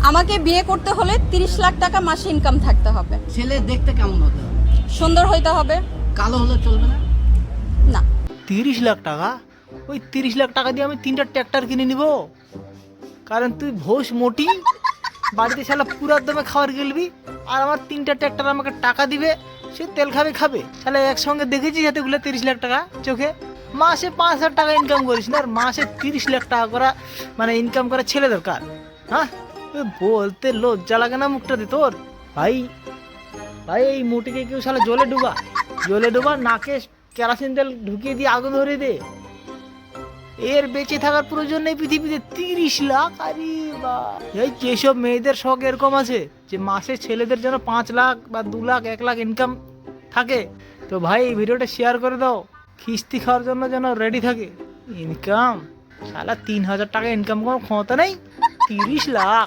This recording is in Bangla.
আমাকে বিয়ে করতে হলে 30 লাখ টাকা মাসে ইনকাম থাকতে হবে। ছেলে দেখতে কেমন হতে হবে? সুন্দর হইতে হবে। কালো হলে চলবে না? না। 30 লাখ টাকা? ওই 30 লাখ টাকা দিয়ে আমি 3টা ট্র্যাক্টর কিনে নিব। কারণ তুই ভোস মোটি, বাড়িতে শালা পুরা দমে খাবার গেলবি, আর আমার 3টা ট্র্যাক্টর আমাকে টাকা দিবে, সে তেল খাবে খাবে। তাহলে একসঙ্গে দেখেছিস এতগুলো 30 লাখ টাকা চোখে? মাসে 5,000 টাকা ইনকাম করিস না, আর মাসে 30 লাখ টাকা করা মানে ইনকাম করা ছেলে দরকার? হ্যাঁ, বলতে লজ্জা লাগে না মুখটাতে তোর? ভাই ভাই, এই মুটিকে কেউ শালা জলে ডুবা নাকে কেরাসিন তেল ঢুকিয়ে দিয়ে আগুন ধরে দে। এর বেঁচে থাকার প্রয়োজন নেই পৃথিবীতে। 30 লাখ? আরে বা, এই যেসব মেয়েদের শখ এরকম আছে যে মাসে ছেলেদের যেন 5 লাখ বা 2 লাখ 1 লাখ ইনকাম থাকে, তো ভাই এই ভিডিওটা শেয়ার করে দাও, খিস্তি খাওয়ার জন্য যেন রেডি থাকে। ইনকাম শালা 3,000 টাকা ইনকাম করার ক্ষমতা নেই, 30 লাখ।